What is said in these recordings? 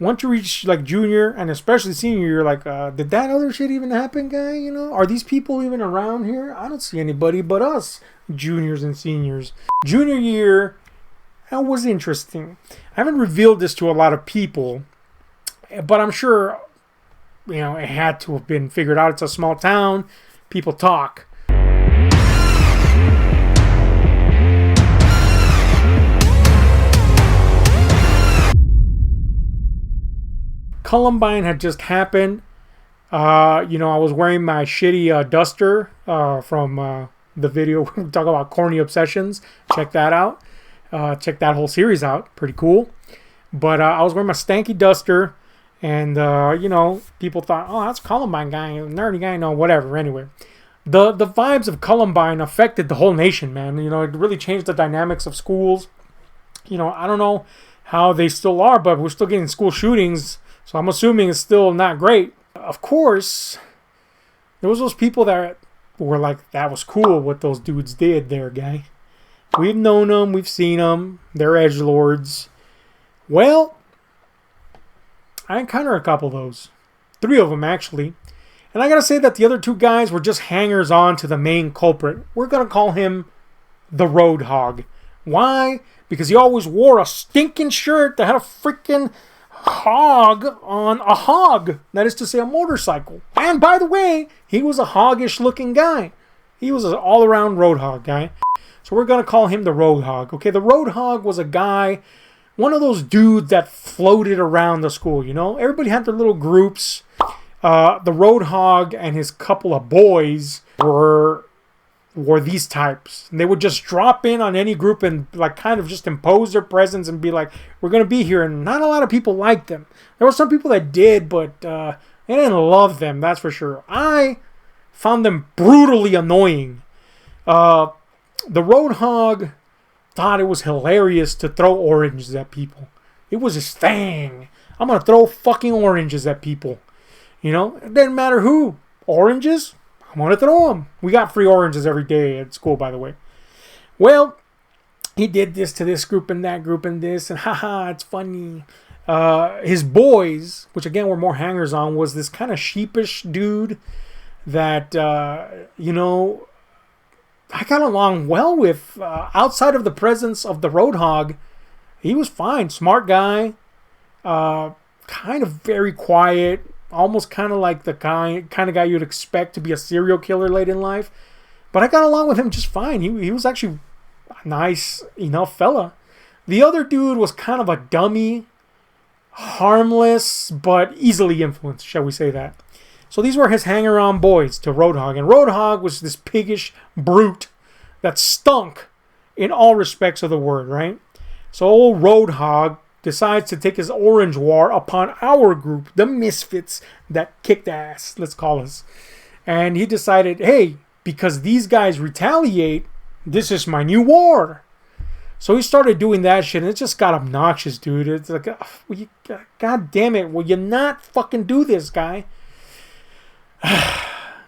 once you reach like junior and especially senior, you're like, did that other shit even happen, guy? Are these people even around here? I don't see anybody but us, juniors and seniors. Junior year, that was interesting. I haven't revealed this to a lot of people, but I'm sure, it had to have been figured out. It's a small town. People talk. Columbine had just happened. I was wearing my shitty duster from the video. We talk about corny obsessions. Check that out. Check that whole series out. Pretty cool. But I was wearing my stanky duster. And, people thought, oh, that's Columbine guy. Nerdy guy. No, whatever. Anyway. The vibes of Columbine affected the whole nation, man. It really changed the dynamics of schools. I don't know how they still are, but we're still getting school shootings. So I'm assuming it's still not great. Of course, there was those people that were like, that was cool what those dudes did there, guy. We've known them. We've seen them. They're edgelords. Well, I encountered a couple of those. 3 of them, actually. And I gotta say that the other 2 guys were just hangers-on to the main culprit. We're gonna call him the Roadhog. Why? Because he always wore a stinking shirt that had a freaking hog on a hog. That is to say, a motorcycle. And by the way, he was a hoggish looking guy. He was an all-around Roadhog guy. So we're going to call him the Roadhog. Okay, the Roadhog was a guy, one of those dudes that floated around the school, Everybody had their little groups. The Roadhog and his couple of boys were these types. And they would just drop in on any group and like kind of just impose their presence and be like, we're going to be here. And not a lot of people liked them. There were some people that did, but they didn't love them, that's for sure. I found them brutally annoying. The Roadhog thought it was hilarious to throw oranges at people. It was his thing. I'm going to throw fucking oranges at people. It didn't matter who. Oranges? I want to throw them. We got free oranges every day at school, by the way. Well, he did this to this group and that group and this, and haha, it's funny. His boys, which again were more hangers-on, was this kind of sheepish dude that, I got along well with. Outside of the presence of the Roadhog, he was fine. Smart guy. Kind of very quiet. Almost kind of like the kind of guy you'd expect to be a serial killer late in life. But I got along with him just fine. He was actually a nice enough fella. The other dude was kind of a dummy. Harmless, but easily influenced, shall we say that. So these were his hanger-on boys to Roadhog. And Roadhog was this piggish brute that stunk in all respects of the word, right? So old Roadhog decides to take his orange war upon our group, the misfits that kicked ass, let's call us. And he decided, hey, because these guys retaliate, this is my new war. So he started doing that shit, and it just got obnoxious, dude. It's like, God damn it, will you not fucking do this, guy?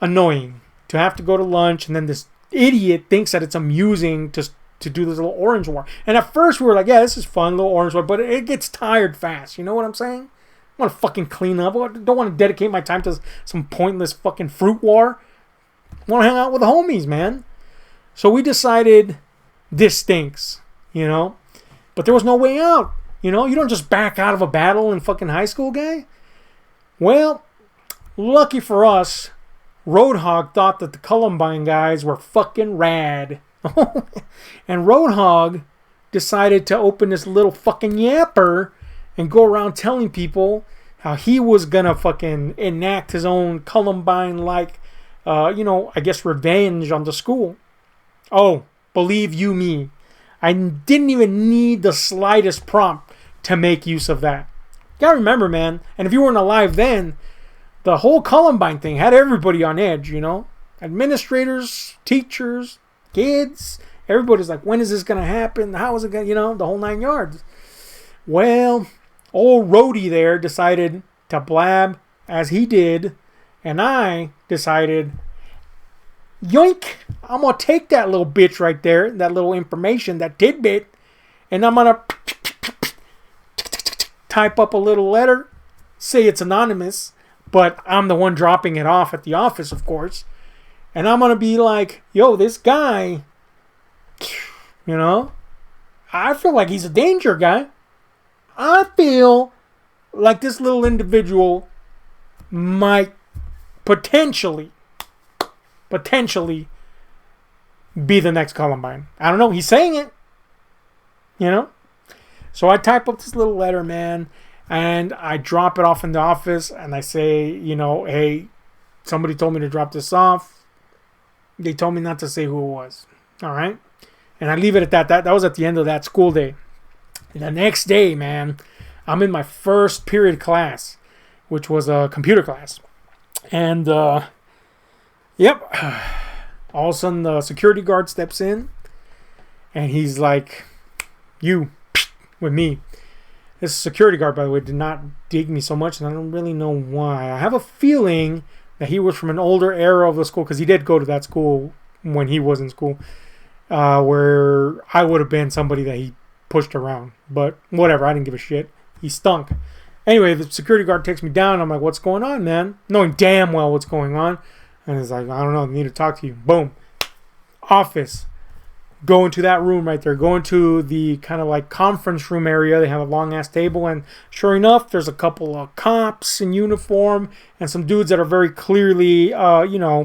Annoying to have to go to lunch, and then this idiot thinks that it's amusing to do this little orange war. And at first we were like, yeah, this is fun, little orange war, but it gets tired fast. You know what I'm saying? I want to fucking clean up. I don't want to dedicate my time to some pointless fucking fruit war. I want to hang out with the homies, man. So we decided this stinks, But there was no way out, You don't just back out of a battle in fucking high school, guy. Well, lucky for us, Roadhog thought that the Columbine guys were fucking rad. And Roadhog decided to open this little fucking yapper and go around telling people how he was gonna fucking enact his own Columbine-like, I guess revenge on the school. Oh, believe you me, I didn't even need the slightest prompt to make use of that. You gotta remember, man, and if you weren't alive then, the whole Columbine thing had everybody on edge, Administrators, teachers, kids, everybody's like, when is this going to happen? How is it going to, the whole 9 yards. Well, old Rhodey there decided to blab as he did, and I decided, yoink, I'm going to take that little bitch right there, that little information, that tidbit, and I'm going to type up a little letter, say it's anonymous, but I'm the one dropping it off at the office, of course. And I'm going to be like, yo, this guy, you know, I feel like he's a danger guy. I feel like this little individual might potentially be the next Columbine. I don't know. He's saying it, you know. So I type up this little letter, man, and I drop it off in the office, and I say, you know, hey, somebody told me to drop this off. They told me not to say who it was. All right. And I leave it at that. That was at the end of that school day. The next day, man, I'm in my first period class, which was a computer class. And, yep, all of a sudden the security guard steps in, and he's like, you, with me. This security guard, by the way, did not dig me so much, and I don't really know why. I have a feeling that he was from an older era of the school, because he did go to that school when he was in school, where I would have been somebody that he pushed around. But whatever, I didn't give a shit. He stunk. Anyway, the security guard takes me down. I'm like, what's going on, man? Knowing damn well what's going on. And he's like, I don't know, I need to talk to you. Boom. Office. Go into that room right there. Go into the kind of like conference room area. They have a long ass table. And sure enough, there's a couple of cops in uniform and some dudes that are very clearly,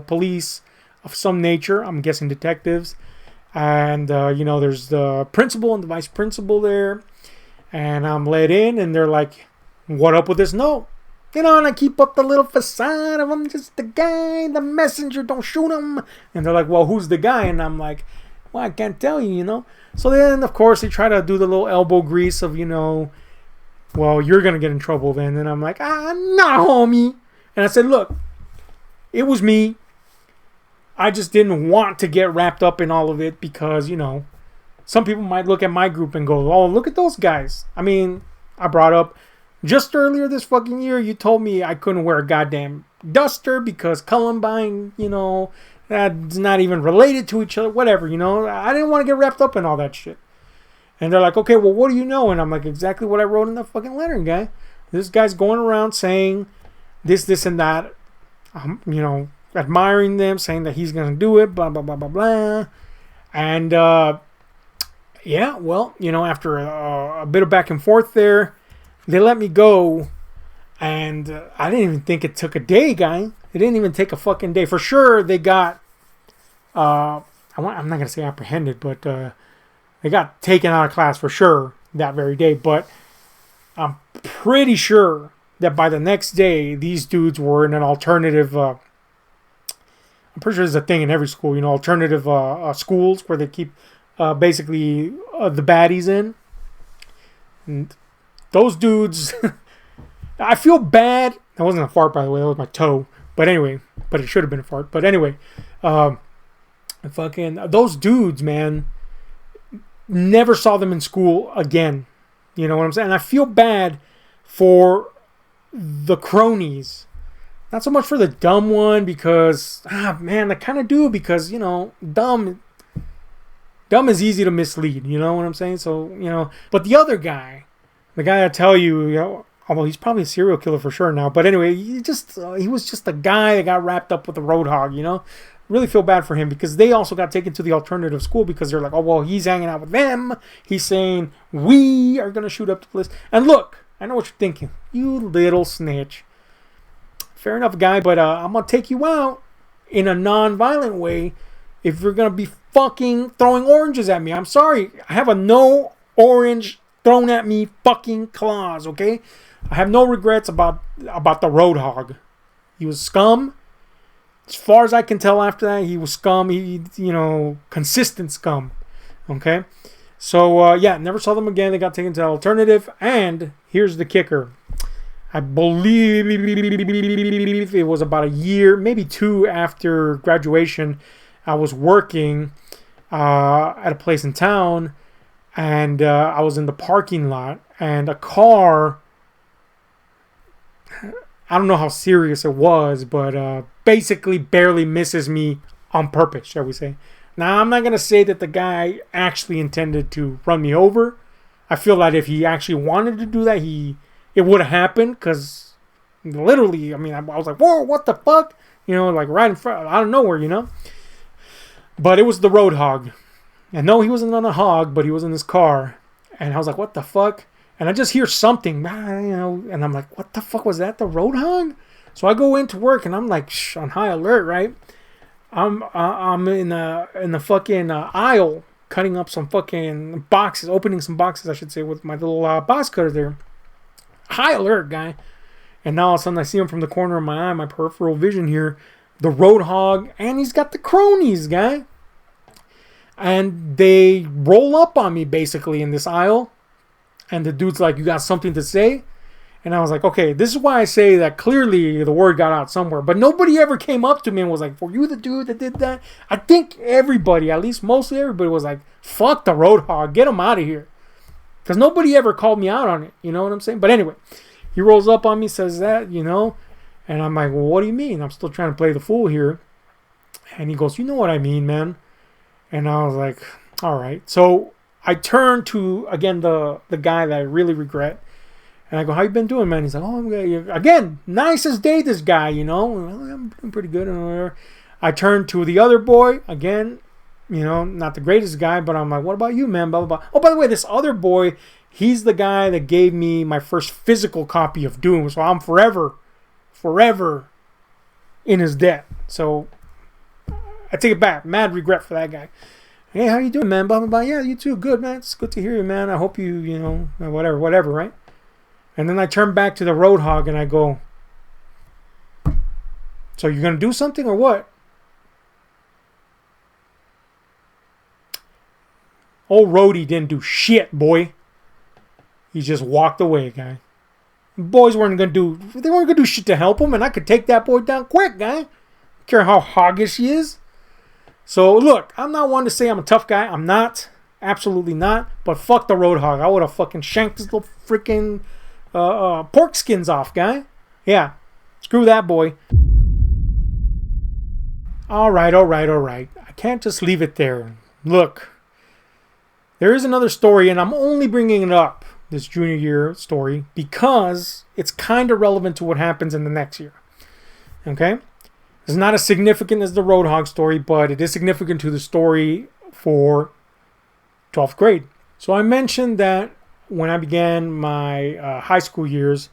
police of some nature. I'm guessing detectives. And, there's the principal and the vice principal there. And I'm let in, and they're like, what up with this note? And I keep up the little facade of I'm just the guy, the messenger, don't shoot him. And they're like, well, who's the guy? And I'm like, well, I can't tell you, So then, of course, they try to do the little elbow grease of, well, you're going to get in trouble then. And I'm like, no, homie. And I said, look, it was me. I just didn't want to get wrapped up in all of it because, some people might look at my group and go, oh, look at those guys. I mean, I brought up just earlier this fucking year, you told me I couldn't wear a goddamn duster because Columbine, that's not even related to each other, whatever, I didn't want to get wrapped up in all that shit. And they're like, okay, well, what do you know? And I'm like, exactly what I wrote in the fucking letter, guy. This guy's going around saying this, and that, admiring them, saying that he's going to do it, blah, blah, blah, blah, blah. And, yeah, well, after a bit of back and forth there, they let me go. And I didn't even think it took a day, guy. It didn't even take a fucking day. For sure, they got, I'm not going to say apprehended, but they got taken out of class for sure that very day. But I'm pretty sure that by the next day, these dudes were in an alternative, I'm pretty sure there's a thing in every school, alternative schools where they keep basically the baddies in. And those dudes, I feel bad. That wasn't a fart, by the way. That was my toe. But anyway, it should have been a fart. But anyway, fucking those dudes, man, never saw them in school again. You know what I'm saying? And I feel bad for the cronies. Not so much for the dumb one because, man, I kind of do because, dumb is easy to mislead. You know what I'm saying? So, but the other guy, the guy I tell you, although he's probably a serial killer for sure now. But anyway, he was just a guy that got wrapped up with a roadhog, Really feel bad for him because they also got taken to the alternative school because they're like, oh, well, he's hanging out with them. He's saying, we are going to shoot up the place. And look, I know what you're thinking. You little snitch. Fair enough, guy, but I'm going to take you out in a non-violent way if you're going to be fucking throwing oranges at me. I'm sorry. I have a no orange thrown at me fucking clause, okay? I have no regrets about the roadhog. He was scum. As far as I can tell after that, he was scum. He, consistent scum, okay? So, never saw them again. They got taken to alternative. And here's the kicker. I believe it was about a year, maybe 2 after graduation. I was working at a place in town, and I was in the parking lot, and a car, I don't know how serious it was, but basically barely misses me on purpose, shall we say. Now, I'm not going to say that the guy actually intended to run me over. I feel that if he actually wanted to do that, he it would have happened, because literally, I mean, I was like, whoa, what the fuck? You know, like right in front, out of nowhere, you know? But it was the Roadhog. And no, he wasn't on a hog, but he was in his car. And I was like, what the fuck? And I just hear something, you know, and I'm like, what the fuck was that? The Roadhog? So I go into work and I'm like, on high alert, right? I'm in the fucking aisle, cutting up some fucking boxes, opening some boxes, I should say, with my little box cutter there. High alert, guy. And now all of a sudden I see him from the corner of my eye, my peripheral vision here, the Roadhog, and he's got the cronies, guy. And they roll up on me basically in this aisle. And the dude's like, you got something to say? And I was like, okay, this is why I say that clearly the word got out somewhere. But nobody ever came up to me and was like, were you the dude that did that? I think everybody, at least mostly everybody, was like, fuck the Roadhog, get him out of here. Because nobody ever called me out on it, you know what I'm saying? But anyway, he rolls up on me, says that, you know. And I'm like, well, what do you mean? I'm still trying to play the fool here. And he goes, you know what I mean, man. And I was like, all right. So I turned to, again, the guy that I really regret. And I go, how you been doing, man? He's like, oh, I'm good. Again, nice as day, this guy, you know. Well, I'm doing pretty good. I turned to the other boy, again, you know, not the greatest guy, but I'm like, what about you, man? Blah, blah, blah. Oh, by the way, this other boy, he's the guy that gave me my first physical copy of Doom. So I'm forever in his debt. So I take it back. Mad regret for that guy. Hey, how you doing, man? Blah, blah, blah. Yeah, you too. Good, man. It's good to hear you, man. I hope you, you know, whatever, right? And then I turn back to the Roadhog and I go, so you're going to do something or what? Old Rhodey didn't do shit, boy. He just walked away, guy. Boys weren't going to do shit to help him, and I could take that boy down quick, guy. Don't care how hoggish he is. So, look, I'm not one to say I'm a tough guy. I'm not. Absolutely not. But fuck the Roadhog. I would have fucking shanked his little freaking pork skins off, guy. Yeah. Screw that boy. All right. I can't just leave it there. Look. There is another story, and I'm only bringing it up, this junior year story, because it's kind of relevant to what happens in the next year. Okay? It's not as significant as the Roadhog story, but it is significant to the story for 12th grade. So I mentioned that when I began my high school years,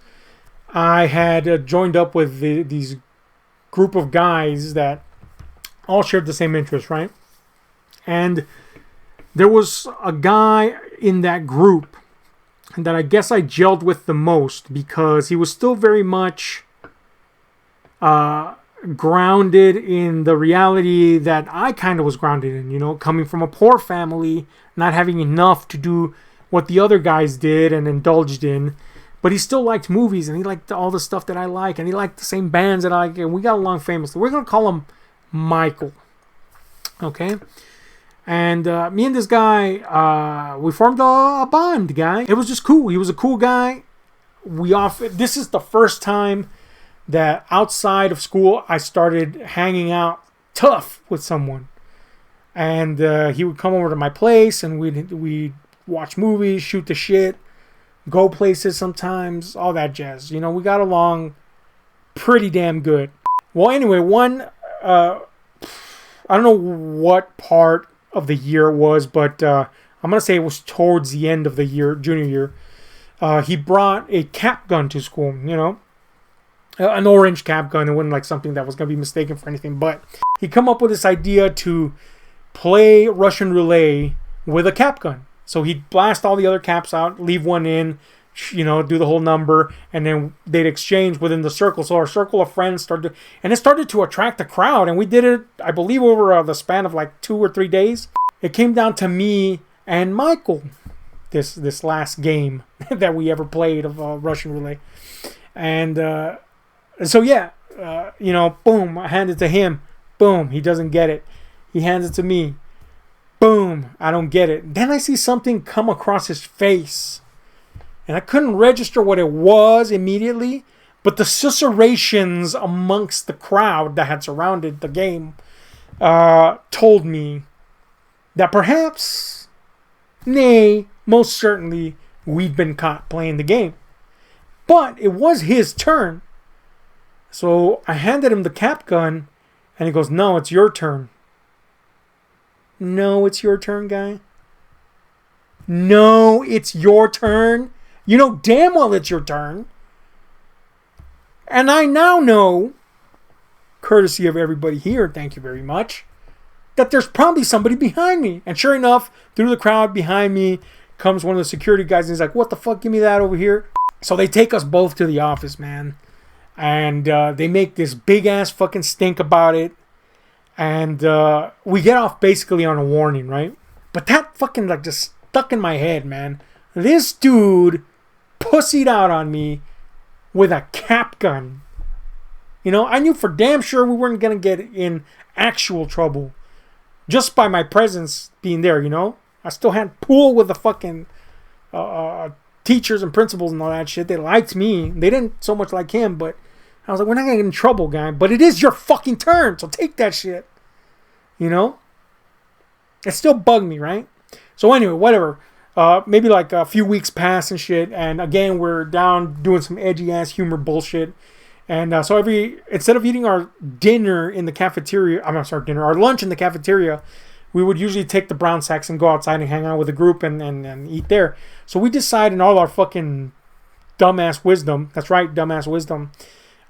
I had joined up with these group of guys that all shared the same interests, right? And there was a guy in that group that I guess I gelled with the most because he was still very much grounded in the reality that I kind of was grounded in, you know, coming from a poor family, not having enough to do what the other guys did and indulged in. But he still liked movies and he liked all the stuff that I like and he liked the same bands that I like, and we got along famously. We're going to call him Michael. Okay? And me and this guy, we formed a bond, guy. It was just cool. He was a cool guy. This is the first time that outside of school I started hanging out tough with someone. And he would come over to my place and we'd watch movies, shoot the shit, go places sometimes, all that jazz. You know, we got along pretty damn good. Well, anyway, I don't know what part of the year it was, but I'm going to say it was towards the end of the year, junior year. He brought a cap gun to school, you know, an orange cap gun. It wasn't like something that was going to be mistaken for anything, but he come up with this idea to play Russian roulette with a cap gun. So he'd blast all the other caps out, leave one in, you know, do the whole number, and then they'd exchange within the circle. So our circle of friends started, and it started to attract a crowd, and we did it, I believe, over the span of like 2 or 3 days. It came down to me and Michael, this last game that we ever played of Russian roulette. And so, yeah, you know, boom, I hand it to him. Boom, he doesn't get it. He hands it to me. Boom, I don't get it. Then I see something come across his face. And I couldn't register what it was immediately, but the susurrations amongst the crowd that had surrounded the game told me that perhaps, nay, most certainly, we'd been caught playing the game. But it was his turn. So I handed him the cap gun, and he goes, no, it's your turn. No, it's your turn, guy. No, it's your turn. You know damn well it's your turn. And I now know, courtesy of everybody here, thank you very much, that there's probably somebody behind me. And sure enough, through the crowd behind me comes one of the security guys, and he's like, what the fuck, give me that over here. So they take us both to the office, man. And they make this big-ass fucking stink about it. And we get off basically on a warning, right? But that fucking like just stuck in my head, man. This dude pussied out on me with a cap gun. You know, I knew for damn sure we weren't going to get in actual trouble just by my presence being there, you know? I still had pool with the fucking teachers and principals and all that shit. They liked me. They didn't so much like him, but I was like, we're not going to get in trouble, guy. But it is your fucking turn, so take that shit. You know? It still bugged me, right? So anyway, whatever. Maybe like a few weeks pass and shit. And again, we're down doing some edgy-ass humor bullshit. And so instead of eating our dinner in the cafeteria, our lunch in the cafeteria, we would usually take the brown sacks and go outside and hang out with the group and eat there. So we decide in all our fucking dumbass wisdom, that's right, dumbass wisdom,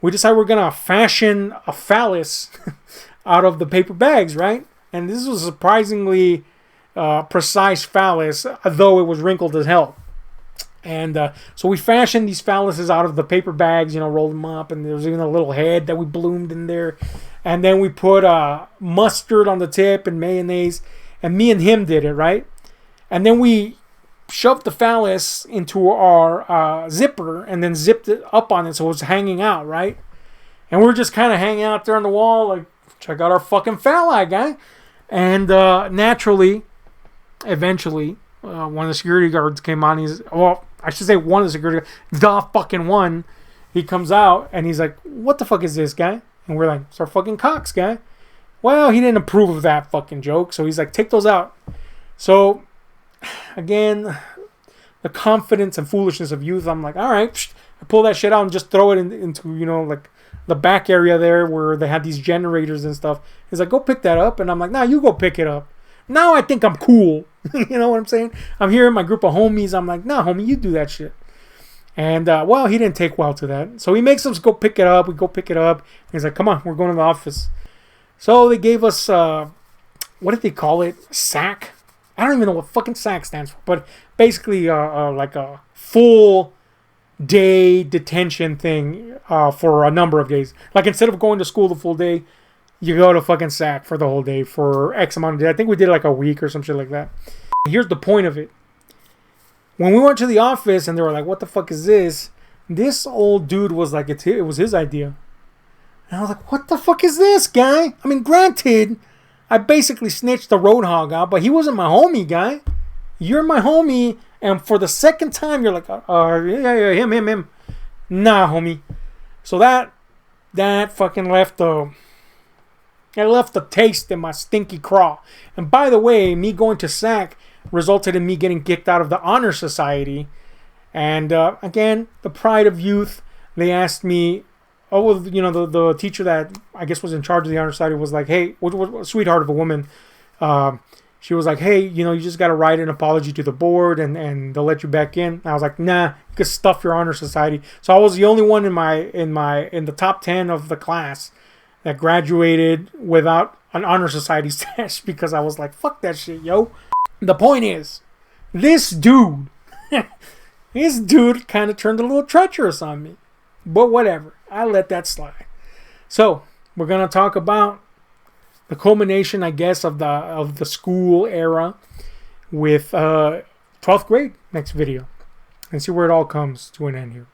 we decide we're going to fashion a phallus out of the paper bags, right? And this was a surprisingly precise phallus, though it was wrinkled as hell. And so we fashioned these phalluses out of the paper bags, you know, rolled them up, and there was even a little head that we bloomed in there. And then we put mustard on the tip and mayonnaise, and me and him did it, right? And then we shoved the phallus into our zipper and then zipped it up on it so it was hanging out, right? And we were just kind of hanging out there on the wall, like, check out our fucking phalli, guy. And naturally, eventually, one of the security guards came on. I should say one of the security guards, the fucking one. He comes out and he's like, what the fuck is this, guy? And we're like, it's our fucking cocks, guy. Well, he didn't approve of that fucking joke. So he's like, take those out. So, again, the confidence and foolishness of youth. I'm like, all right. I pull that shit out and just throw it into, you know, like the back area there where they had these generators and stuff. He's like, go pick that up. And I'm like, nah, you go pick it up. Now I think I'm cool. You know what I'm saying? I'm here in my group of homies. I'm like, nah, homie, you do that shit. And, well, he didn't take well to that. So he makes us go pick it up. We go pick it up. He's like, come on, we're going to the office. So they gave us, what did they call it? Sack? I don't even know what fucking sack stands for. But basically, like a full day detention thing for a number of days. Like instead of going to school the full day, you go to fucking sack for the whole day for X amount of days. I think we did like a week or some shit like that. Here's the point of it. When we went to the office and they were like, what the fuck is this? This old dude was like, it was his idea. And I was like, what the fuck is this, guy? I mean, granted, I basically snitched the Roadhog out, but he wasn't my homie, guy. You're my homie, and for the second time, you're like, yeah, him. Nah, homie. So that fucking left a taste in my stinky craw. And by the way, me going to SAC resulted in me getting kicked out of the Honor Society. And again, the pride of youth. They asked me, the teacher that I guess was in charge of the Honor Society was like, hey, what sweetheart of a woman. She was like, hey, you just got to write an apology to the board and they'll let you back in. And I was like, nah, you can stuff your Honor Society. So I was the only one in the top 10 of the class that graduated without an Honor Society stash because I was like, fuck that shit, yo. The point is, this dude kind of turned a little treacherous on me. But whatever. I let that slide. So, we're going to talk about the culmination, I guess, of the school era with 12th grade next video. And see where it all comes to an end here.